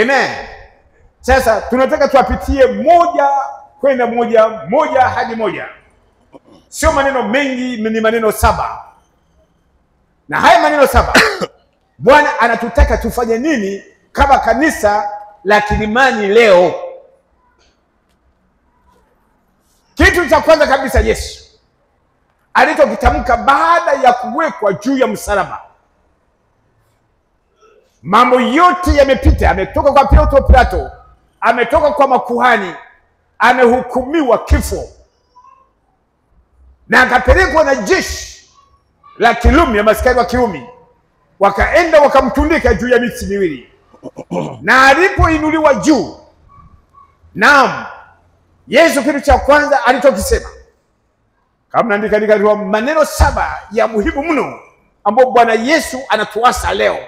Amen. Sasa tunataka tuwapitie moja kwenda moja hadi moja. Sio maneno mengi, ni maneno 7. Na haya maneno 7 Bwana anatutaka tufanye nini kama kanisa la Kilimani leo? Kitu cha kwanza kabisa, Yesu alichokitamka baada ya kuwekwa juu ya msalaba. Mambo yote yamepita, ametoka kwa Pilato, ametoka kwa makuhani, amehukumiwa kifo, na akapelekwa na jeshi la Kirumi, ya maskari wa Kirumi, wakaenda wakamtundika juu ya miti miwili. Na alipoinuliwa juu, naam, Yesu kitu cha kwanza alichokisema, kama naandika maneno 7 ya muhimu mno ambayo Bwana Yesu anatuasa leo.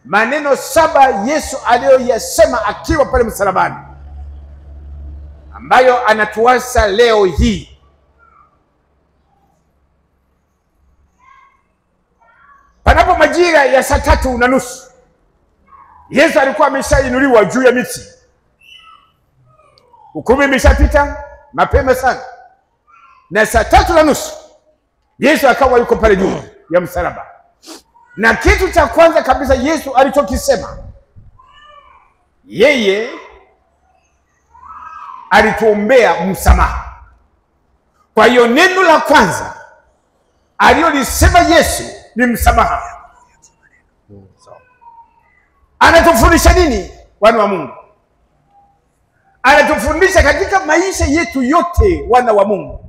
Maneno 7 Yesu aliyoyasema akiwa pale msalabani, ambayo anatuasa leo hii. Panapo majira ya saa 3:30 Yesu alikuwa ameshainuliwa juu ya miti. Hukumu imeshapita mapema sana, na saa 3:30 Yesu akawa yuko pale juu ya msalaba. Na kitu cha kwanza kabisa Yesu alichokisema, yeye alituombea msamaha. Kwa hiyo neno la kwanza aliyolisema Yesu ni msamaha. Anatufundisha nini, wana wa Mungu? Anatufundisha katika maisha yetu yote, wana wa Mungu,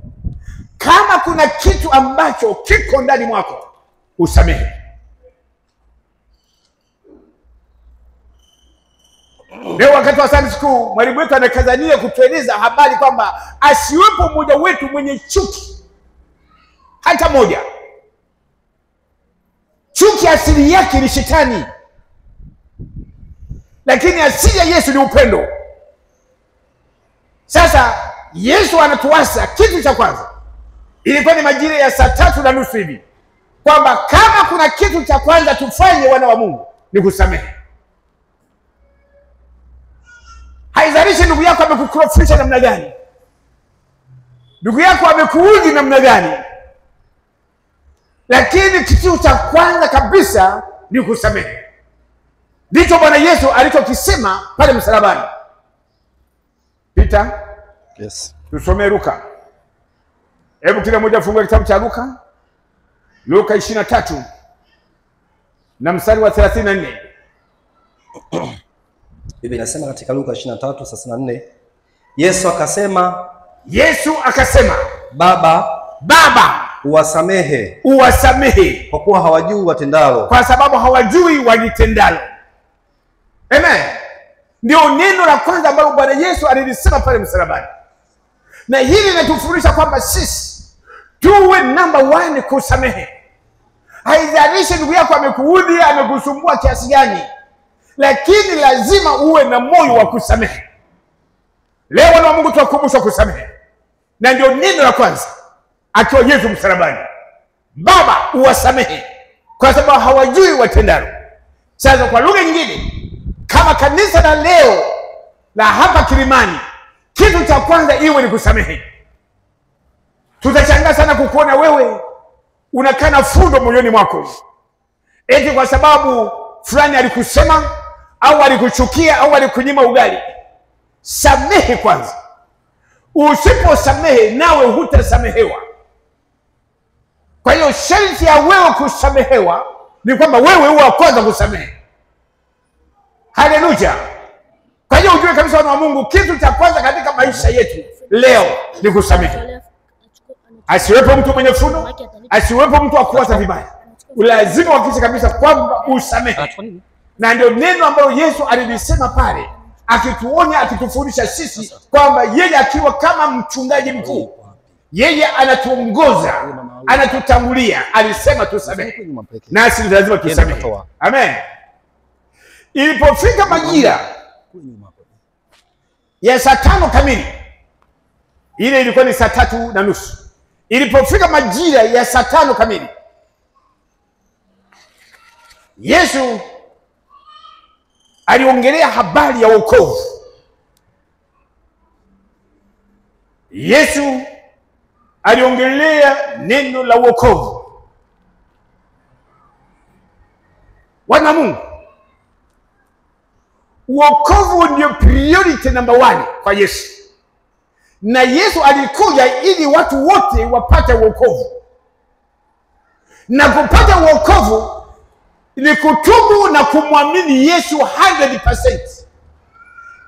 kama kuna kitu ambacho kiko ndani mwako, usamehe. Leo wakati wa Sunday school, mwalimu wetu anakazania kutueleza habari kwamba asiwepo mmoja wetu mwenye chuki hata moja. Chuki asili yake ni shetani, lakini asili ya Yesu ni upendo. Sasa Yesu anatuasa kitu cha kwanza, ilikuwa ni majira ya saa 3:30 hivi, kwamba kama kuna kitu cha kwanza tufanye, wana wa Mungu, ni kusamehe. Haizalishi ndugu yako amekukorofisha namna gani, ndugu yako amekuudhi namna gani, lakini kitu cha kwanza kabisa ni kusamehe. Ndicho Bwana Yesu alichokisema pale msalabani. Peter, Yes. Tusomee Luka. Hebu kila mmoja afungue kitabu cha Luka. Luka 23 na mstari wa 34. Biblia inasema katika Luka 23:34, Yesu akasema, Baba, uwasamehe kwa kuwa hawajui watendalo. Kwa sababu hawajui walitendalo. Amen. Ndio neno la kwanza ambalo Bwana Yesu alilisema pale msalabani. Na hili linatufundisha kwamba sisi tuwe number 1 kusamehe. Haijalishi ndugu yako amekuudhi, amekusumbua kiasi gani, lakini lazima uwe na moyo wa kusamehe. Leo wana wa Mungu tuwakumbusha kusamehe. Na ndio neno la kwanza akiwa Yesu msalabani. Baba, uwasamehe kwa sababu hawajui watendalo. Sasa kwa lugha nyingine, kama kanisa la leo la hapa Kilimani, kitu cha kwanza iwe ni kusamehe. Tutashangaa sana kukuona wewe unakana fundo moyoni mwako, eti kwa sababu fulani alikusema au alikuchukia au alikunyima ugali. Samehe kwanza. Usiposamehe nawe hutasamehewa. Kwa hiyo sharti ya wewe kusamehewa ni kwamba wewe uwe wa kwanza kusamehe. Haleluya. Kwa hiyo ujue kabisa, wana wa Mungu, kitu cha kwanza katika maisha yetu leo ni kusamehe. Asiwepo mtu mwenye funo, asiwepo mtu wa kuwaza vibaya. Lazima uhakikishe kabisa kwamba usamehe. Na ndio neno ambalo Yesu alilisema pale, akituonya, akitufundisha sisi kwamba yeye akiwa kama mchungaji mkuu, yeye anatuongoza, anatutangulia, alisema tusamehe. Nasi lazima tusamehe. Amen. Ilipofika majira ya saa 5 kamili, ile ilikuwa ni saa 3:30. Ilipofika majira ya saa 5 kamili, Yesu aliongelea habari ya wokovu. Yesu aliongelea neno la wokovu. Wana Mungu, wokovu ndio priority number 1 kwa Yesu. Na Yesu alikuja ili watu wote wapate wokovu. Na kupata wokovu ni kutubu na kumwamini Yesu 100%.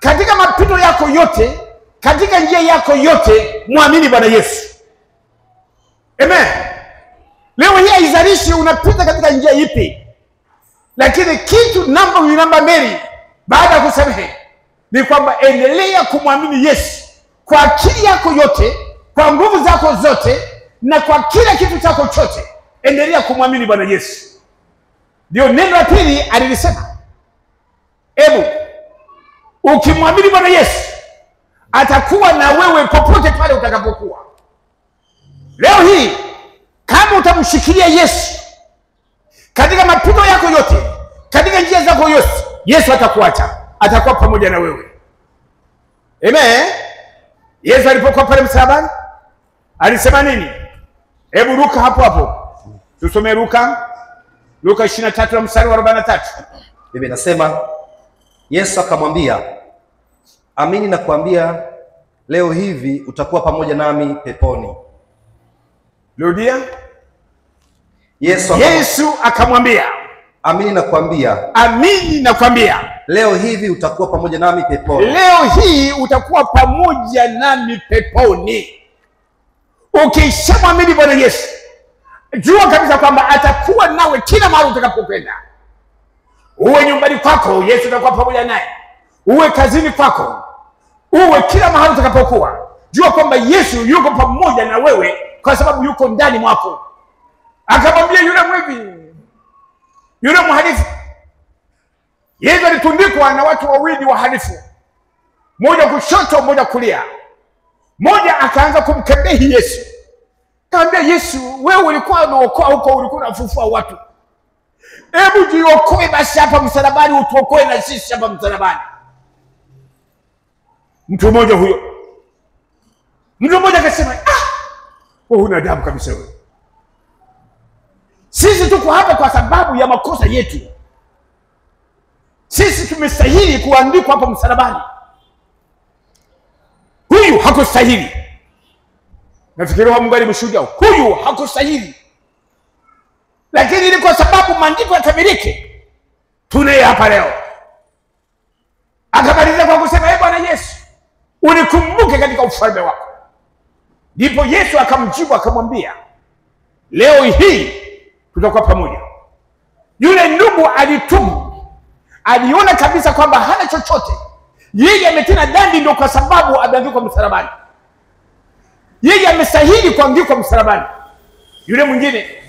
Katika mapito yako yote, katika njia yako yote, muamini Bwana Yesu. Amen. Leo hii haijalishi unapita katika njia ipi, lakini kitu namba mbili baada ya kusamehe ni kwamba endelea kumwamini Yesu kwa akili yako yote, kwa nguvu zako zote, na kwa kila kitu chako chote. Endelea kumwamini Bwana Yesu. Ndio neno la pili alilisema, hebu ukimwamini Bwana Yesu atakuwa na wewe popote pale utakapokuwa. Leo hii kama utamshikilia Yesu katika mapito yako yote, katika njia zako yote, Yesu atakuacha, atakuwa pamoja na wewe. Amen. Yesu alipokuwa pale msalabani alisema nini? Hebu Luka hapo. Tusome Luka 23 mstari wa 43. Biblia inasema, Yesu akamwambia, amini nakuambia, leo hivi utakuwa pamoja nami peponi. Rudia. Yesu akamwambia, amini nakuambia, leo hivi utakuwa pamoja nami peponi. Leo hii utakuwa pamoja nami peponi. Ukishamwamini Bwana Yesu, jua kabisa kwamba atakuwa nawe kila mahali utakapokwenda. Uwe nyumbani kwako, Yesu atakuwa pamoja naye. Uwe kazini kwako, uwe kila mahali utakapokuwa, jua kwamba Yesu yuko pamoja na wewe kwa sababu yuko ndani mwako. Akamwambia yule mwivi, yule mhalifu. Yesu alitundikwa na watu wawili wahalifu, mmoja kushoto, mmoja kulia. Mmoja akaanza kumkebehi Yesu. Kaambia Yesu, wewe ulikuwa unaokoa huko, ulikuwa unafufua watu. Hebu jiokoe basi hapa msalabani, utuokoe na sisi hapa msalabani. Mtu mmoja akasema, wewe una adabu kabisa wewe. Sisi tuko hapa kwa sababu ya makosa yetu. Sisi tumestahili kuandikwa hapa msalabani. Huyu hakustahili. Nafikiri wa Mungu alimshuhudia, huyu hakustahili. Lakini ni kwa sababu maandiko yakamilike, tunaye hapa leo. Akamaliza kwa kusema, Bwana Yesu, unikumbuke katika ufalme wako. Ndipo Yesu akamjibu akamwambia, leo hii tutakuwa pamoja. Yule ndugu alitubu, aliona kabisa kwamba hana chochote, yeye ametenda dhambi, ndio kwa sababu ameandikwa msalabani. Yeye amestahili kuandikwa msalabani. Yule mwingine,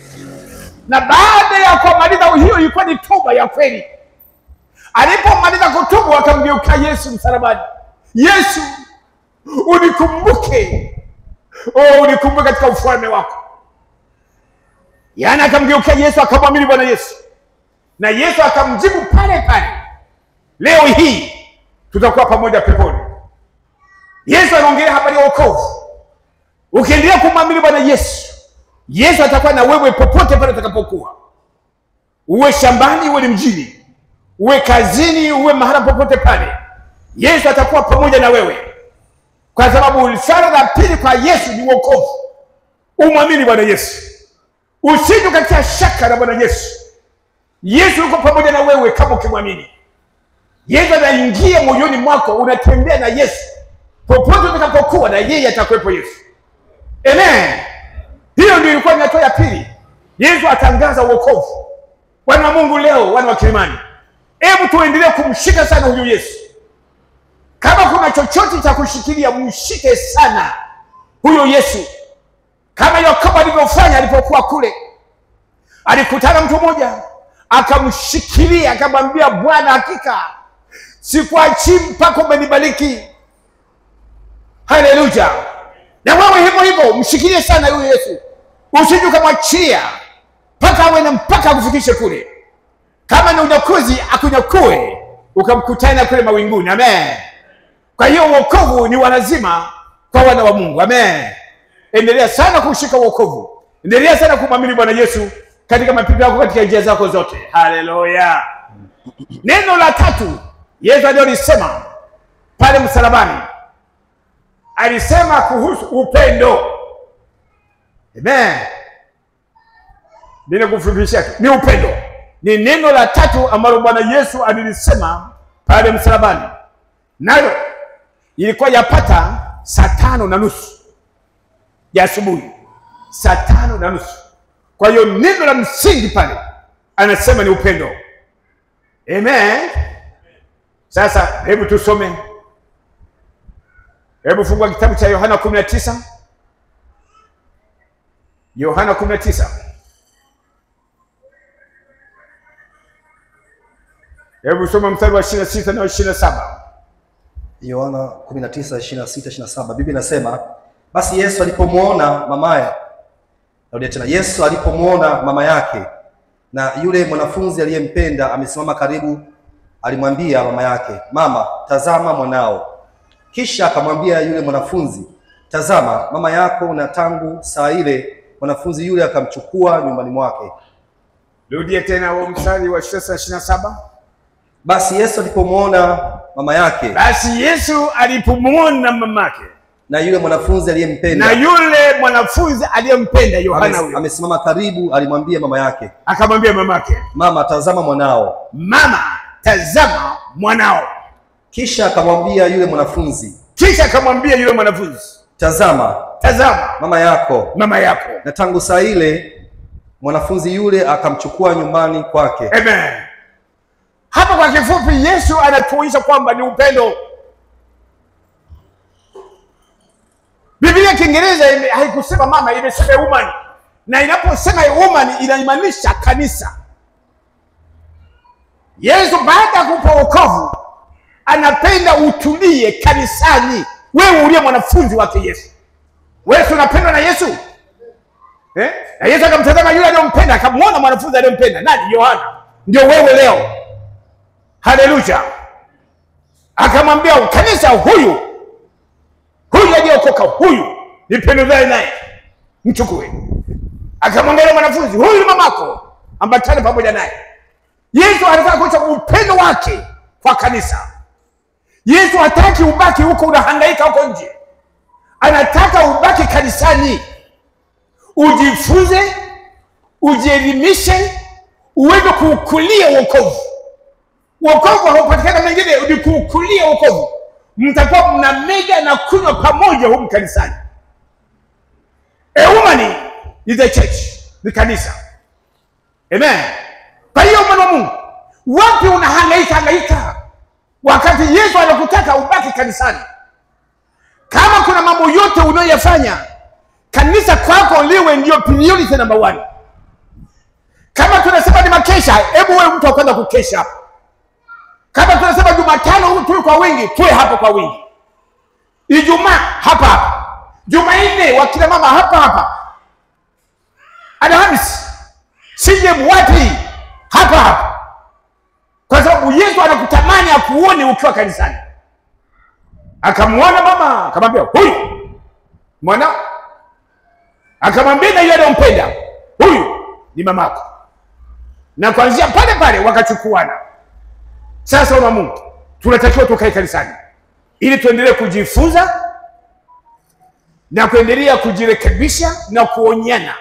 na baada ya kumaliza hiyo, ilikuwa ni toba ya kweli. Alipomaliza kutubu, akamgeuka Yesu msalabani. Yesu, unikumbuke. Unikumbuke katika ufalme wako. Yaani akamgeuka Yesu, akamwamini Bwana Yesu. Na Yesu akamjibu pale pale, leo hii tutakuwa pamoja peponi. Yesu anaongelea habari ya wokovu. Ukiendelea kumwamini Bwana Yesu, Yesu atakuwa na wewe popote pale utakapokuwa. Uwe shambani, uwe mjini, uwe kazini, uwe mahala popote pale, Yesu atakuwa pamoja na wewe. Kwa sababu swala la pili kwa Yesu ni wokovu. Umwamini Bwana Yesu. Usije katika shaka na Bwana Yesu. Yesu yuko pamoja na wewe kama ukimwamini. Yesu anaingia moyoni mwako, unatembea na Yesu. Popote utakapokuwa, na yeye atakuwepo Yesu. Amen. Hiyo ndio ilikuwa ni hatua ya pili. Yesu atangaza wokovu. Wana wa Mungu leo, wana wa Kilimani, hebu tuendelee kumshika sana huyu Yesu. Kama kuna chochote cha kushikilia, mshike sana huyo Yesu. Kama Yakobo alivyofanya alipokuwa kule. Alikutana mtu mmoja, akamshikilia, akamwambia, Bwana, hakika sikuachii mpaka umenibariki. Haleluya. Na wewe hivyo hivyo, mshikilie sana huyo Yesu. Usije kumwachia mpaka awe na mpaka akufikishe kule. Kama ni unyakuzi, akunyakue. ukamkutana kule mawinguni. Amen. Kwa hiyo wokovu ni walazima kwa wana wa Mungu. Amen. Endelea sana kushika wokovu. Endelea sana kumwamini Bwana Yesu katika mapito yako, katika njia zako zote. Haleluya. Neno la tatu Yesu alisema pale msalabani, alisema kuhusu upendo. Amen. Bila kufupisha tu, ni upendo. Ni neno la tatu ambalo Bwana Yesu alisema pale msalabani. Nalo ilikuwa yapata saa 5:30 ya asubuhi. Saa 5:30. Kwa hiyo neno la msingi pale anasema ni upendo. Amen. Sasa hebu tusome. Hebu fungua kitabu cha Yohana 19. Yohana 19. Hebu soma mstari wa 26 na 27. Yohana 19:26-27. Biblia inasema, basi Yesu alipomwona mamaye, narudia tena, Yesu alipomwona mama yake na yule mwanafunzi aliyempenda amesimama karibu, alimwambia mama yake, mama, tazama mwanao. Kisha akamwambia yule mwanafunzi, tazama mama yako. Na tangu saa ile mwanafunzi yule akamchukua nyumbani mwake. Rudia tena huo mstari wa 27. Basi Yesu alipomwona mama yake, basi Yesu alipomwona mamake na yule mwanafunzi aliyempenda, na yule mwanafunzi aliyempenda Yohana huyo amesimama karibu, alimwambia mama yake, akamwambia mamake, mama, tazama mwanao. Mama, tazama mwanao. Kisha akamwambia yule mwanafunzi, tazama mama yako. Na tangu saa ile mwanafunzi yule akamchukua nyumbani kwake. Amen. Hapa kwa kifupi Yesu anatuonyesha kwamba ni upendo. Biblia Kiingereza haikusema mama, imesema woman. Na inaposema woman inamaanisha kanisa. Yesu baada ya kupa wokovu anapenda utulie kanisani. Wewe uliye mwanafunzi wake Yesu. Wewe unapendwa na Yesu? Na Yesu akamtazama yule aliyompenda, akamwona mwanafunzi aliyompenda. Nani? Yohana. Ndio wewe leo. Haleluya. Akamwambia kanisa, huyu aliyeokoka, huyu nipendezaye naye, mchukue. Akamwangalia mwanafunzi, huyu ni mamako, ambatane pamoja naye. Yesu anataka kuonyesha upendo wake kwa kanisa. Yesu hataki ubaki huko unahangaika huko nje. Anataka ubaki kanisani. Ujifunze, ujielimishe, uweze kuukulia wokovu. Wokovu haupatikana mengine, ni kuukulia wokovu. Mtakuwa mnamega na kunywa pamoja huko kanisani. A woman is a church, ni kanisa. Amen. Kwa hiyo mwana wa Mungu, wapi unahangaika wakati Yesu anakutaka ubaki kanisani? Kama kuna mambo yote unayoyafanya, kanisa kwako liwe ndio priority number 1. Kama tunasema ni makesha, hebu wewe mtu akwenda kukesha hapo. Kama tunasema Jumatano tuwe kwa wingi, tuwe hapo kwa wingi. Ijumaa hapa. Jumanne wakina mama hapa. Alhamisi sije wapi hapa. Kwa sababu Yesu anakutamani akuone ukiwa kanisani. Akamwona mama, akamwambia, huyu mwana. Akamwambia na yule anampenda, huyu ni mamako. Na kuanzia pale wakachukuana. Sasa wana Mungu, tunatakiwa tukae kanisani ili tuendelee kujifunza na kuendelea kujirekebisha na kuonyana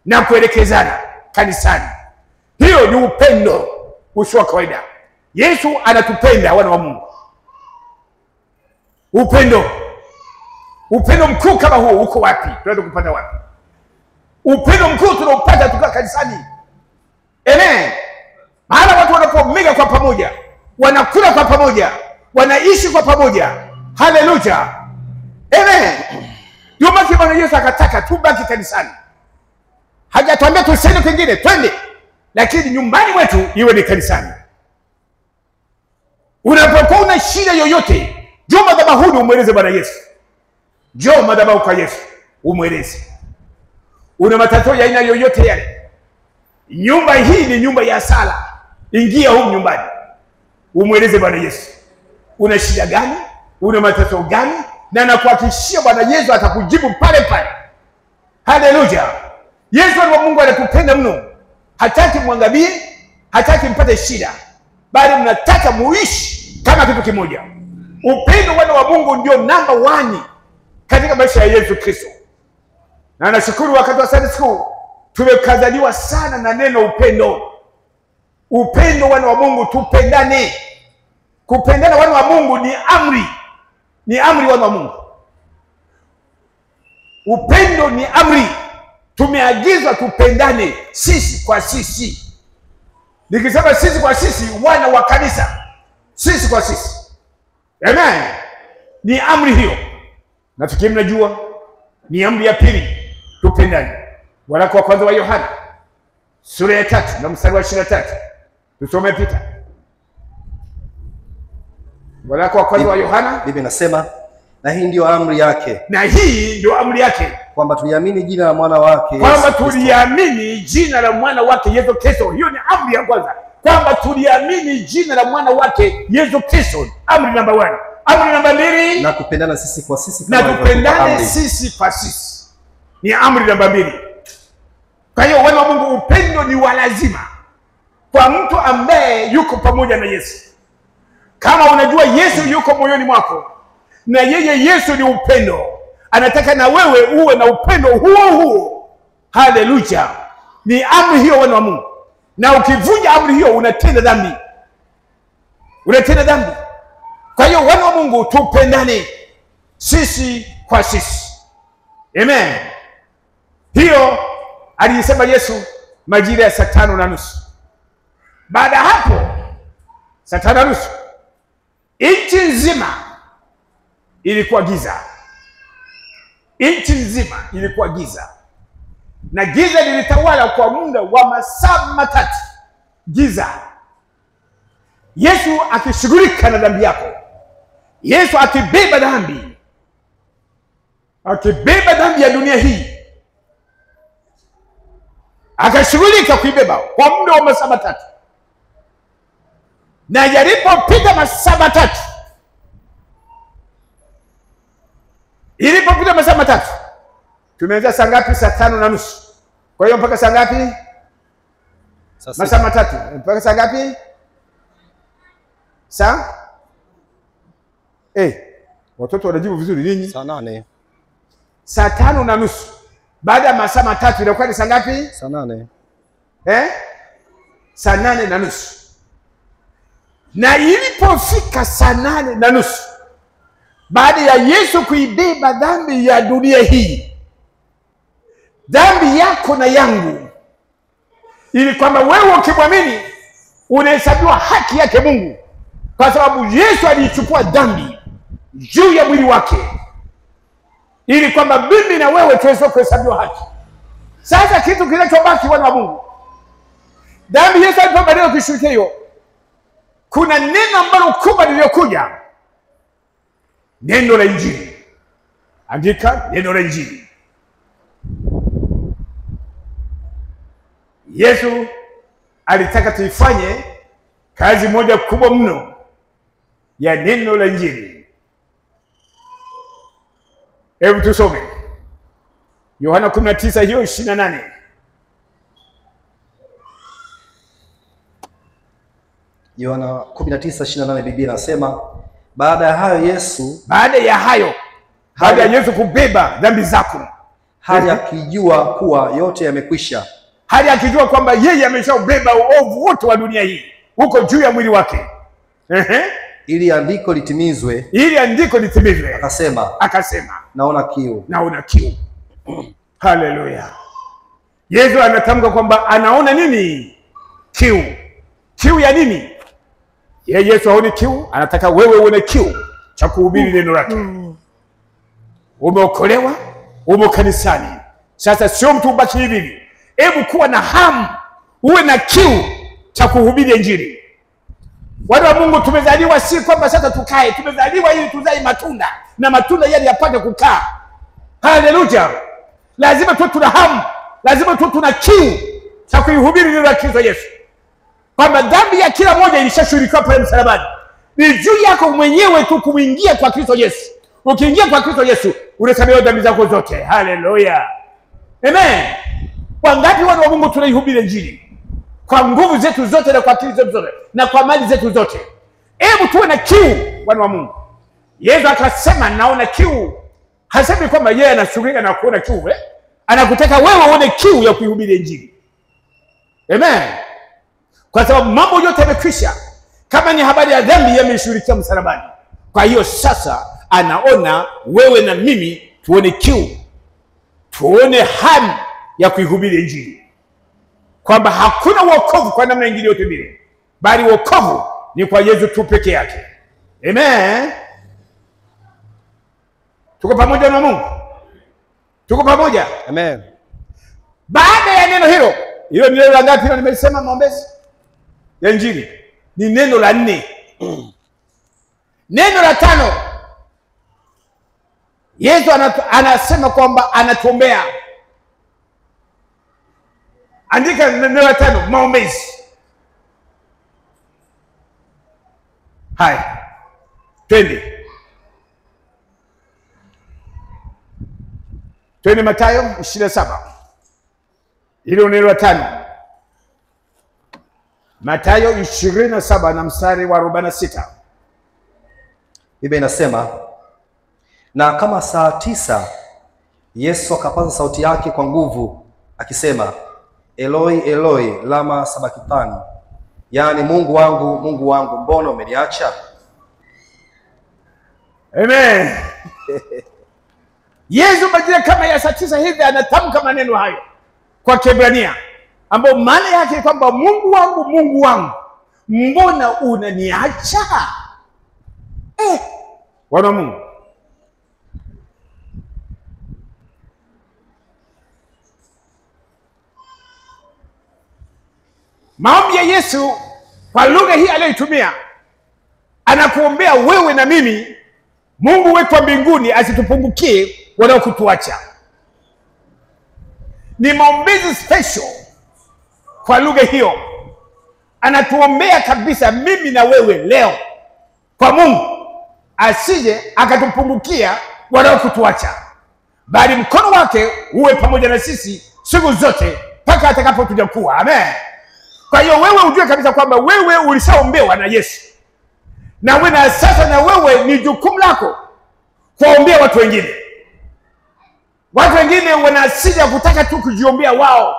na kuelekezana kanisani. Hiyo ni upendo usio kawaida. Yesu anatupenda wana wa Mungu. Upendo mkuu kama huo uko wapi? Tunaweza kupata wapi? Upendo mkuu tunaopata tukiwa kanisani. Amen. Maana watu wanapomega kwa pamoja, wanakula kwa pamoja, wanaishi kwa pamoja. Haleluya. Amen. Ndio maana Bwana Yesu akataka tubaki kanisani. Hajatuambia tusende kwingine, twende. Lakini nyumbani wetu iwe ni kanisani. Unapokuwa una shida yoyote, njoo madhabahuni umweleze Bwana Yesu. Njoo madhabahu kwa Yesu umweleze. Una matatizo ya aina yoyote yale, nyumba hii ni nyumba ya sala. Ingia huko nyumbani. umweleze Bwana Yesu una shida gani, una matatizo gani, na nakuhakikishia Bwana Yesu atakujibu pale pale. Haleluya. Yesu wa Mungu anatupenda mno. Hataki mwangalie, hataki mpate shida, bali mnataka muishi kama kitu kimoja. Upendo wana wa Mungu ndio namba 1 katika maisha ya Yesu Kristo. Na nashukuru wakati wa Sunday school tumekazaliwa sana na neno upendo. Upendo wana wa Mungu, tupendane. Kupendana wana wa Mungu ni amri. Ni amri wana wa Mungu. Upendo ni amri. Tumeagizwa tupendane sisi kwa sisi. Nikisema sisi kwa sisi, wana wa kanisa, sisi kwa sisi. Amen. Ni amri hiyo. Nafikiri mnajua ni amri ya pili, tupendane. Waraka wa kwanza wa Yohana sura ya 3 na mstari wa 23. Tusome pita. Waraka wa kwanza wa Yohana, Biblia inasema, na hii ndio amri yake. Na hii ndio amri yake, kwamba tuliamini jina la mwana wake Yesu. Kwamba tuliamini jina la mwana wake Yesu Kristo. Hiyo ni amri ya kwanza. Kwamba tuliamini jina la mwana wake Yesu Kristo. Amri namba 1. Amri namba 2, na kupendana sisi kwa sisi kama na tupendane sisi kwa sisi. Ni amri namba 2. Kwa hiyo wana wa Mungu, upendo ni wa lazima kwa mtu ambaye yuko pamoja na Yesu. Kama unajua Yesu yuko moyoni mwako, na yeye Yesu ni upendo, anataka na wewe uwe na upendo huo huo. Haleluya. Ni amri hiyo wana wa Mungu. Na ukivunja amri hiyo unatenda dhambi. Unatenda dhambi. Kwa hiyo wana wa Mungu, tupendane sisi kwa sisi. Amen. Hiyo alisema Yesu majira ya 5:30. Baada hapo 5:30 nchi nzima ilikuwa giza. Nchi nzima ilikuwa giza. Na giza lilitawala kwa muda wa masaa 3. Giza. Yesu akishughulika na dhambi yako. Yesu akibeba dhambi. Akibeba dhambi ya dunia hii. Akashughulika kuibeba kwa muda wa masaa 3. Na yalipopita masaa 3. Ilipopita masaa 3. Tumeanza saa ngapi? Saa 5:30. Kwa hiyo mpaka saa ngapi? Masaa 3. Mpaka saa ngapi? Saa? Watoto wanajibu vizuri nini? Saa 8. Saa 5:30. Baada ya masaa 3 inakuwa ni saa ngapi? Saa 8. Saa 8:30. Na ilipofika saa 8:30, baada ya Yesu kuibeba dhambi ya dunia hii, dhambi yako na yangu, ili kwamba wewe ukimwamini unahesabiwa haki yake Mungu, kwa sababu Yesu alichukua dhambi juu ya mwili wake, ili kwamba mimi na wewe tuweze kuhesabiwa haki. Sasa kitu kinachobaki wana wa Mungu, dhambi Yesu alipobadilika kushirikia hiyo, kuna neno ambalo kubwa liliokuja, neno la Injili. Andika neno la Injili. Yesu alitaka tuifanye kazi moja kubwa mno ya neno la Injili. Hebu tusome Yohana 19 hiyo 28. Yohana 19:28, Biblia inasema, baada ya hayo Yesu, baada ya Yesu kubeba dhambi zako, hali akijua kuwa yote yamekwisha, hali akijua kwamba yeye ameshaubeba uovu wote wa dunia hii huko juu ya mwili wake, ili andiko litimizwe, akasema naona kiu. Haleluya. Yesu anatamka kwamba anaona nini? Kiu. Kiu ya nini? Yesu haoni kiu, anataka wewe uone kiu cha kuhubiri neno lake. Umeokolewa, umo kanisani. Sasa sio mtu ubaki hivi. Hebu kuwa na hamu, uwe na kiu cha kuhubiri Injili. Wana wa Mungu, tumezaliwa si kwamba sasa tukae, tumezaliwa ili tuzae matunda, na matunda yale yapate kukaa. Haleluya. Lazima tu tuna hamu, lazima tu tuna kiu cha kuhubiri neno la Kristo Yesu. kwamba dhambi ya kila moja ilishashughulikiwa pale msalabani. Ni juu yako mwenyewe tu kuingia kwa Kristo Yesu. Ukiingia kwa Kristo Yesu unasamehewa dhambi zako zote. Haleluya, amen. Wangapi wana wa Mungu tunaihubiri Injili kwa nguvu zetu zote na kwa akili zetu zote na kwa mali zetu zote? Hebu tuwe na kiu, wana wa Mungu. Yesu akasema naona kiu. Hasemi kwamba yeye anashughulika na kuona kiu, anakutaka wewe uone kiu ya kuihubiri Injili. Amen. Kwa sababu mambo yote yamekwisha. Kama ni habari ya dhambi yameshughulikia msalabani. Kwa hiyo sasa anaona wewe na mimi tuone kiu, tuone hamu ya kuihubiri Injili, kwamba hakuna wokovu kwa namna nyingine yote bila, bali wokovu ni kwa Yesu tu peke yake. Amen. Tuko pamoja na Mungu? Tuko pamoja? Amen. Baada ya neno hilo, hilo ni neno la ngapi? Nimesema maombezi ya Injili ni neno la 4. Neno la 5, Yesu anasema kwamba anatuombea. Andika neno la 5, maombezi. Hai, twende Mathayo 27. Hilo neno la 5. Mathayo 27 na mstari wa 46. Biblia inasema, na kama saa 9 Yesu akapaza sauti yake kwa nguvu akisema, Eloi Eloi lama sabakthani, yaani Mungu wangu mbona umeniacha? Amen. Yesu majira kama ya saa 9 hivi anatamka maneno hayo kwa Kiebrania, ambapo maana yake kwamba Mungu wangu mbona unaniacha? Wana Mungu, maombi ya Yesu kwa lugha hii aliyoitumia, anakuombea wewe na mimi Mungu wetu wa mbinguni asitupungukie wala kutuacha. Ni maombezi special kwa lugha hiyo. Anatuombea kabisa mimi na wewe leo kwa Mungu asije akatupungukia wala kutuacha, bali mkono wake uwe pamoja na sisi siku zote mpaka atakapokuja kuwa. Amen. Kwa hiyo wewe ujue kabisa kwamba wewe ulishaombewa na Yesu, na wewe na sasa na wewe ni jukumu lako kuombea watu wengine. Watu wengine wana asili ya kutaka tu kujiombea wao,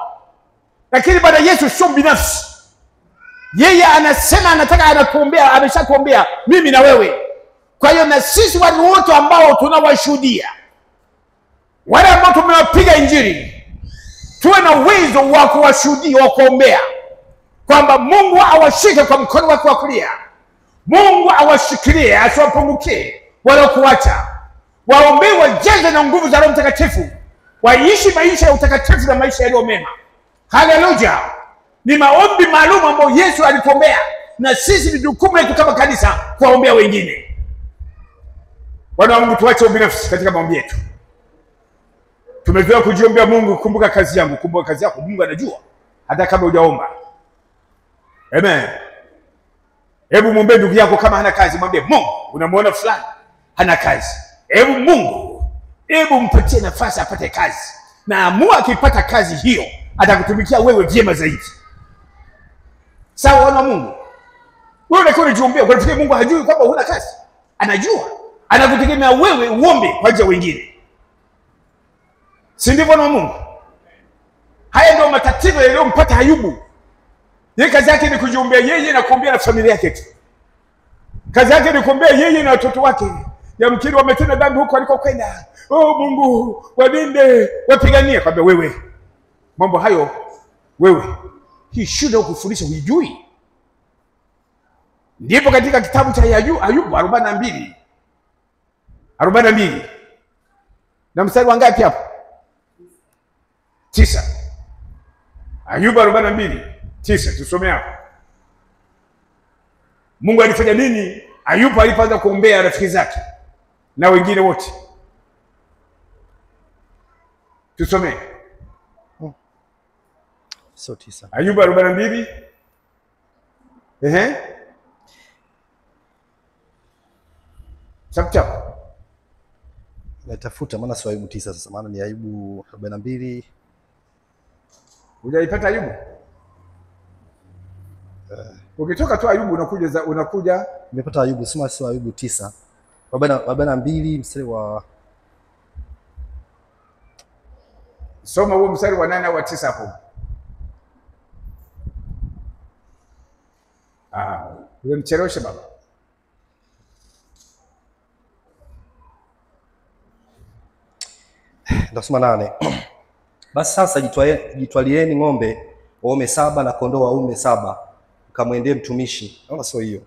lakini baada Yesu sio binafsi. Yeye anasema anakuombea, ameshakuombea mimi na wewe. Kwa hiyo na sisi watu wote ambao tunawashuhudia, wale ambao tumewapiga Injili, tuwe na uwezo wa kuwashuhudia, wa kuombea kwamba Mungu awashike kwa mkono wake wa kulia, Mungu awashikilie asiwapungukie wala kuacha. Waombee wajeze na nguvu za Roho Mtakatifu, waishi maisha ya utakatifu na maisha yaliyo mema. Haleluya. Ni maombi maalum ambayo Yesu alituombea, na sisi ni jukumu letu kama kanisa kuwaombea wengine. Wana wa Mungu, tuache ubinafsi katika maombi yetu. Tumezoea kujiombea Mungu, kumbuka kazi yangu, kumbuka kazi yako. Mungu anajua hata kama hujaomba. Amen. Hebu muombe ndugu yako kama hana kazi, mwambie Mungu, unamuona fulani hana kazi. Hebu Mungu, hebu mpatie nafasi apate kazi, na amua akipata kazi hiyo atakutumikia wewe vyema zaidi. Sawa wana Mungu? Wewe unakuwa unajiombea, unafikiri Mungu hajui kwamba huna kazi? Anajua. Anakutegemea wewe uombe kwa ajili ya wengine. Si ndivyo wana Mungu? Haya ndio matatizo yaliyompata Ayubu. Yeye kazi yake ni kujiombea yeye na kuombea na familia yake tu. Kazi yake ni kuombea yeye na watoto wake. Yamkini wametenda dhambi huko alikokwenda. Oh Mungu, walinde, wapiganie. Kwamba wewe mambo hayo wewe hii shida ukufundisha hujui. Ndipo katika kitabu cha Ayubu 42 na mstari wa ngapi hapo? 9. Ayubu 42:9, tusome hapo. Mungu alifanya nini Ayubu alipoanza kuombea rafiki zake na wengine wote? Tusome. So 9. Ayubu 42. Chap. Natafuta maana sio Ayubu 9 sasa, maana ni Ayubu 42. Hujaipata Ayubu? Ukitoka tu Ayubu unakuja nimepata Ayubu, sio Ayubu 9. 42 mstari wa, soma huo mstari wa 8 au 9 hapo. Unamchelewesha baba. Ndasoma 8. Basi sasa jitwalieni ng'ombe waume 7 na kondoo waume 7, mkamwendee mtumishi. Naona sio hiyo.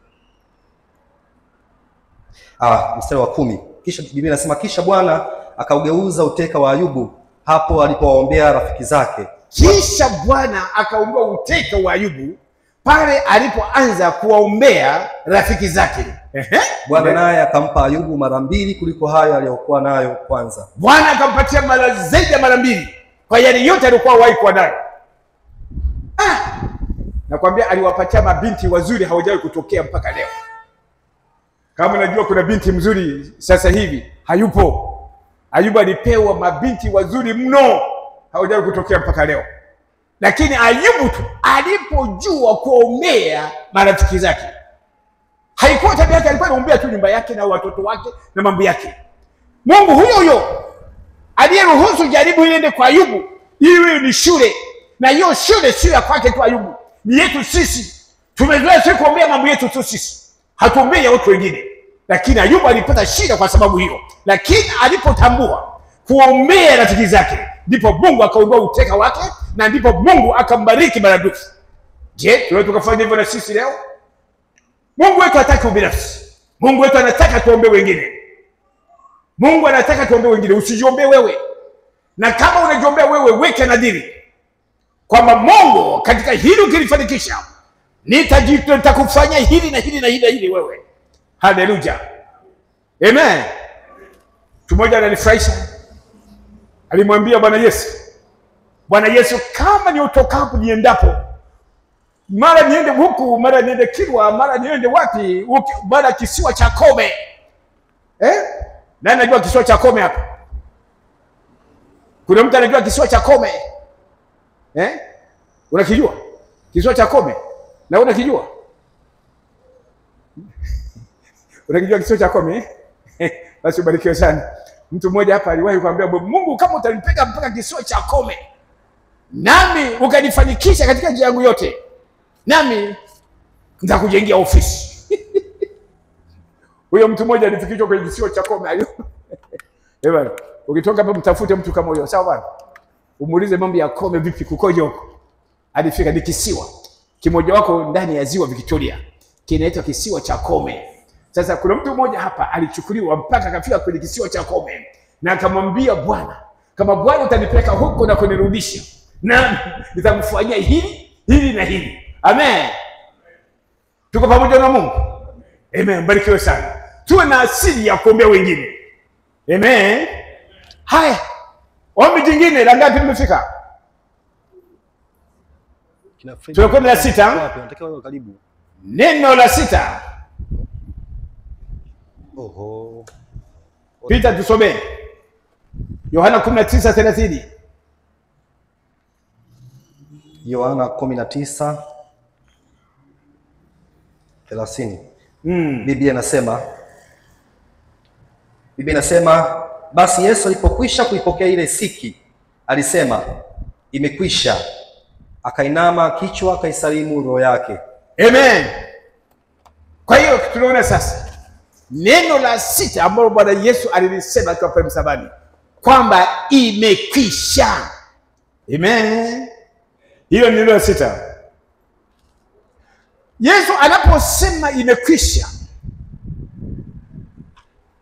Mstari wa 10. Kisha Biblia inasema kisha Bwana akaugeuza uteka wa Ayubu hapo alipowaombea rafiki zake. Kisha Bwana akaombea uteka wa Ayubu pale alipoanza kuwaombea rafiki zake. Bwana naye akampa Ayubu mara 2 kuliko hayo aliyokuwa nayo kwanza. Bwana akampatia mara zaidi ya mara 2 kwa yale yote alikuwa wahi kuwa nayo. Nakwambia aliwapatia mabinti wazuri hawajawahi kutokea mpaka leo. Kama unajua kuna binti mzuri sasa hivi hayupo. Ayubu alipewa mabinti wazuri mno hawajawahi kutokea mpaka leo. Lakini Ayubu tu alipojua kuombea marafiki zake, haikuwa tabia yake, alikuwa anaombea tu nyumba yake na watoto wake na mambo yake. Mungu huyo aliyeruhusu jaribu iende kwa Ayubu, iwe ni shule, na hiyo shule sio ya kwake tu Ayubu, ni yetu sisi. Tumezoea sisi kuombea mambo yetu tu sisi, hatuombei ya watu wengine. Lakini Ayubu alipata shida kwa sababu hiyo, lakini alipotambua kuombea rafiki zake, ndipo Mungu akaondoa uteka wake, na ndipo Mungu akambariki maradufu. Je, tunaweza tukafanya hivyo na sisi leo? Mungu wetu hataki ubinafsi. Mungu wetu anataka tuombe wengine. Mungu anataka tuombe wengine, usijiombee wewe. Na kama unajiombea wewe, weke nadhiri kwamba Mungu, katika hili ukilifanikisha, nitakufanya hili na hili na hili na hili wewe. Haleluya. Amen. Mtu mmoja ananifurahisha. Alimwambia Bwana Yesu, kama ni utokapo niendapo, mara niende huku, mara niende Kilwa, mara niende wapi, mara kisiwa cha Kome. Nani anajua kisiwa cha Kome hapa? Kuna mtu anajua kisiwa cha Kome? Unakijua? Kisiwa cha Kome? Na unakijua? Unakijua kisiwa cha Kome? Basi ubarikiwe sana. Mtu mmoja hapa aliwahi kuambia Mungu, kama utanipeka mpaka kisiwa cha Kome, nami ukanifanikisha katika njia yangu yote, nami nitakujengea ofisi. Huyo mtu mmoja alifikishwa kwenye kisiwa cha Kome. Bwana, ukitoka hapa mtafute mtu kama huyo, sawa bwana? Umuulize mambo ya Kome vipi, kukoje huko. Alifika, ni kisiwa kimoja wako ndani ya ziwa Victoria, kinaitwa kisiwa cha Kome. Sasa kuna mtu mmoja hapa alichukuliwa mpaka akafika kwenye kisiwa cha Kome, na akamwambia Bwana, kama Bwana utanipeleka huko na kunirudisha, na nitakufanyia hili na hili. Amen. Tuko pamoja na Mungu. Amen. Barikiwe sana. Tuwe na asili ya kuombea wengine. Amen. Haya. Ombi jingine la ngapi limefika? Tunakuwa la 6. Unatakiwa karibu. Neno la 6. Oho. Pita tusome. Yohana 19:30. Yohana 19:30. Biblia inasema basi Yesu alipokwisha kuipokea ile siki, alisema imekwisha. Akainama kichwa, akaisalimu roho yake. Amen. Kwa hiyo tunaona sasa neno la 6 ambalo Bwana Yesu alilisema akiwa pale msalabani kwamba imekwisha. Amen. Hiyo ni neno la 6. Yesu anaposema imekwisha,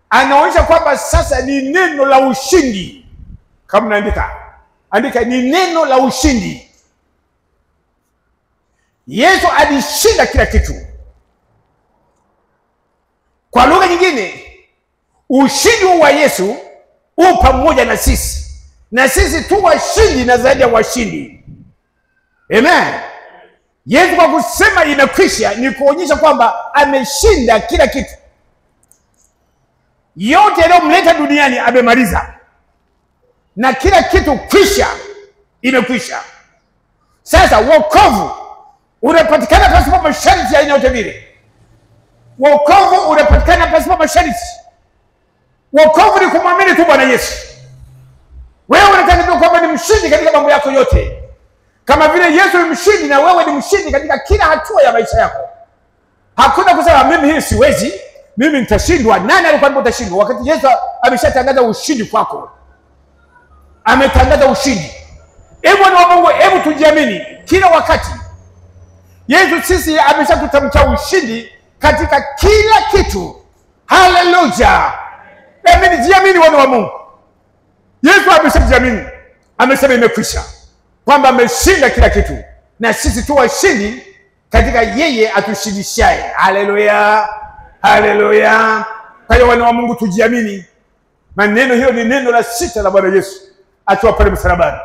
anaonyesha kwamba sasa ni neno la ushindi. Kama andika ni neno la ushindi. Yesu alishinda kila kitu. Kwa lugha nyingine, ushindi wa Yesu u pamoja na sisi tu washindi na zaidi ya washindi. Amen. Yesu kwa kusema imekwisha ni kuonyesha kwamba ameshinda kila kitu. Yote yanayomleta duniani amemaliza, na kila kitu kwisha, imekwisha. Sasa wokovu unapatikana pasipo masharti ya aina yote vile. Wokovu unapatikana pasipo masharti. Wokovu ni kumwamini tu Bwana Yesu. Wewe unataka kwamba ni mshindi katika mambo yako yote, kama vile Yesu ni mshindi, na wewe ni mshindi katika kila hatua ya maisha yako. Hakuna kusema mimi hii siwezi, mimi nitashindwa. Nani alikwambia utashindwa? Wakati Yesu ameshatangaza ushindi kwako, ametangaza ushindi. Hebu na Mungu, hebu tujiamini kila wakati. Yesu sisi ameshakutamkia ushindi katika kila kitu. Haleluya. Amen. Jiamini wana wa Mungu. Yesu ameshajiamini, amesema imekwisha, kwamba ameshinda kila kitu, na sisi tu washindi katika yeye atushindishaye. Haleluya, haleluya. Kwa hiyo wana wa Mungu tujiamini. Maneno hiyo ni neno la 6 la Bwana Yesu akiwa pale msalabani,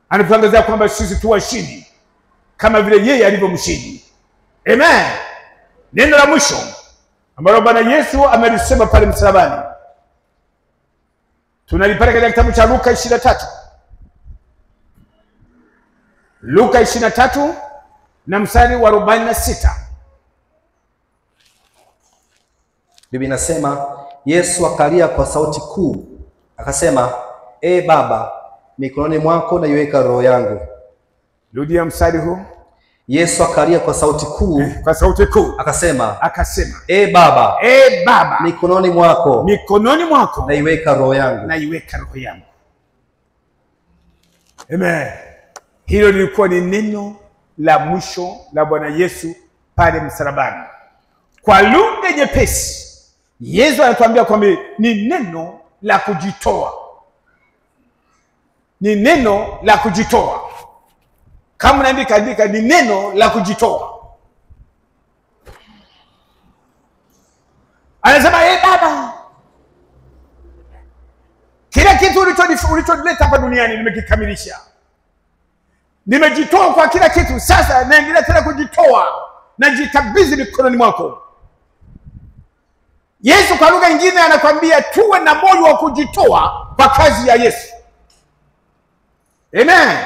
anatutangazia kwamba sisi tu washindi kama vile yeye alivyo mshindi. Amen. Neno la mwisho ambalo Bwana Yesu amelisema pale msalabani tunalipata katika kitabu cha Luka 23. Luka 23 na mstari wa 46. Biblia inasema, Yesu akalia kwa sauti kuu akasema, Baba, mikononi mwako naiweka roho yangu. Rudia mstari huu. Yesu akalia kwa sauti kuu, kwa sauti kuu akasema, Baba, Baba, mikononi mwako naiweka roho yangu. Amen. Hilo lilikuwa ni neno la mwisho la Bwana Yesu pale msalabani. Kwa lugha nyepesi, Yesu anatuambia kwamba ni neno la kujitoa. Ni neno la kujitoa. Kama unaandika andika, ni neno la kujitoa. Anasema, Baba, kila kitu ulichonileta hapa duniani nimekikamilisha. Nimejitoa kwa kila kitu. Sasa naendelea tena kujitoa, najikabidhi mikononi mwako. Yesu kwa lugha nyingine anakuambia tuwe na moyo wa kujitoa kwa kazi ya Yesu. Amen.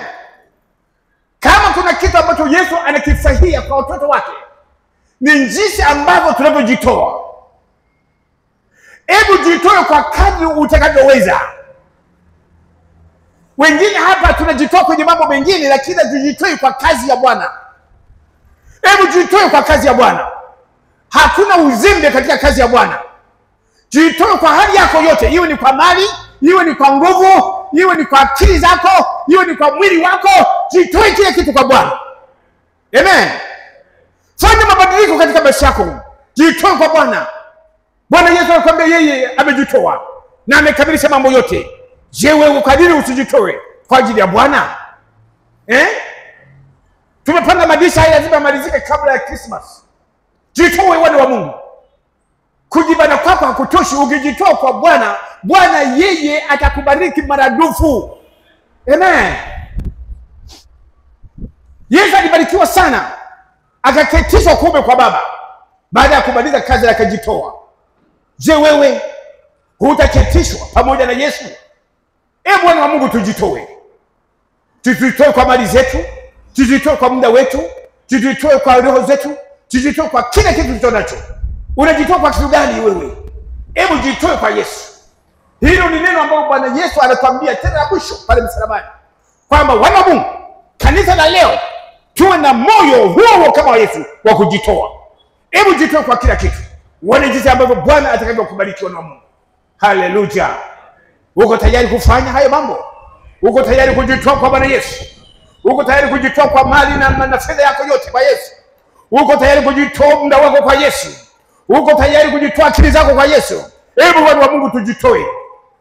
Kama kuna kitu ambacho Yesu anakifurahia kwa watoto wake, ni jinsi ambavyo tunavyojitoa. Hebu jitoe kwa kadri utakavyoweza. Wengine hapa tunajitoa kwenye mambo mengine, lakini tujitoe kwa kazi ya Bwana. Hebu jitoe kwa kazi ya Bwana. Hakuna uzembe katika kazi ya Bwana. Jitoe kwa hali yako yote, iwe ni kwa mali, iwe ni kwa nguvu, iwe ni kwa akili zako, iwe ni kwa mwili wako. Jitoe kile kitu kwa Bwana. Amen. Fanya mabadiliko katika maisha yako. Jitoe kwa Bwana. Bwana Yesu anakuambia yeye amejitoa na amekamilisha mambo yote. Je, wewe kadiri usijitoe kwa ajili ya Bwana? Tumepanga madisha haya lazima malizike kabla ya Christmas. Jitoe wana wa Mungu. Kujibana kwako hakutoshi. Ukijitoa kwa Bwana, Bwana yeye atakubariki maradufu. Amen. Yesu alibarikiwa sana, akaketishwa kuume kwa Baba baada ya kumaliza kazi yake, akajitoa. Je, wewe hutaketishwa pamoja na Yesu? Bwana wa Mungu, tujitoe. Tujitoe kwa mali zetu, tujitoe kwa muda wetu, tujitoe kwa roho zetu, tujitoe kwa kila kitu tulichonacho. Unajitoa kwa kitu gani wewe? Hebu jitoe kwa Yesu. Hilo ni neno ambalo Bwana Yesu anatuambia tena la mwisho pale msalabani, kwamba wana wa Mungu, kanisa la leo tuwe na moyo huo kama wa Yesu wa kujitoa. Hebu jitoe kwa kila kitu. Uone jinsi ambavyo Bwana atakavyokubariki wana wa Mungu. Haleluya. Uko tayari kufanya hayo mambo? Uko tayari kujitoa kwa Bwana Yesu? Uko tayari kujitoa kwa mali na fedha yako yote kwa Yesu? Uko tayari kujitoa muda wako kwa Yesu? Uko tayari kujitoa akili zako kwa Yesu? Hebu wana wa Mungu tujitoe.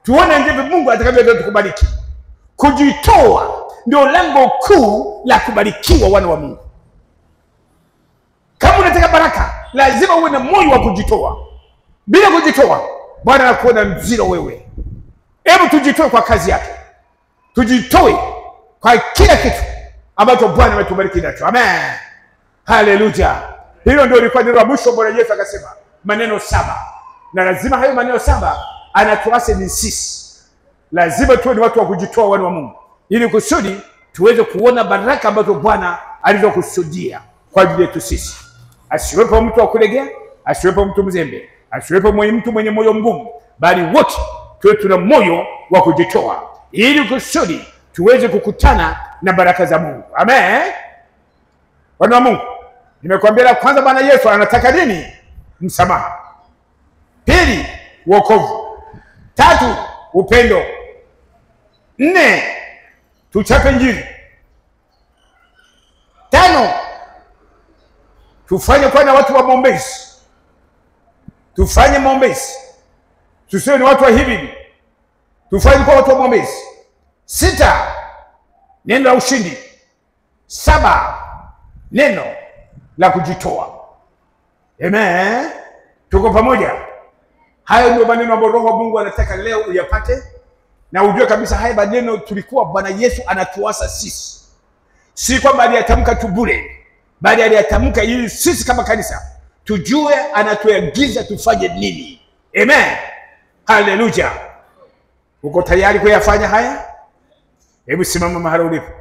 Tuone ndivyo Mungu atakavyotubariki. Kujitoa ndio lango kuu la kubarikiwa wana wa Mungu. Kama unataka baraka, lazima uwe na moyo wa kujitoa. Bila kujitoa, Bwana anakuona mziro wewe. Hebu tujitoe kwa kazi yake. Tujitoe kwa kila kitu ambacho Bwana ametubariki nacho. Amen. Haleluya. Hilo ndio lilikuwa neno la mwisho. Bwana Yesu akasema maneno 7, na lazima hayo maneno 7 anatuase ni sisi. Lazima tuwe ni watu wa kujitoa, wana wa Mungu, ili kusudi tuweze kuona baraka ambazo Bwana alizokusudia kwa ajili yetu sisi. Asiwepo mtu wa kulegea, asiwepo mtu mzembe, asiwepo mtu mwenye moyo mgumu, bali wote tuwe tuna moyo wa kujitoa, ili kusudi tuweze kukutana na baraka za Mungu. Amen. Wana wa Mungu, nimekuambia la kwanza, Bwana Yesu anataka nini? Msamaha. Pili, wokovu. 3, upendo. 4, tuchape Injili. 5, tufanye kwa na watu wa maombezi. Tufanye maombezi, tusiwe ni watu wa hivi, tufanye kwa watu wa maombezi. 6, neno la ushindi. 7, neno la kujitoa. Amen. Tuko pamoja? Hayo ndio maneno ambayo Roho wa Mungu anataka leo uyapate, na ujue kabisa haya maneno tulikuwa Bwana Yesu anatuasa sisi. Si kwamba aliyatamka tu bure, bali aliyatamka ili sisi kama kanisa tujue anatuagiza tufanye nini. Amen. Haleluya. Uko tayari kuyafanya haya? Hebu simama mahali ulipo.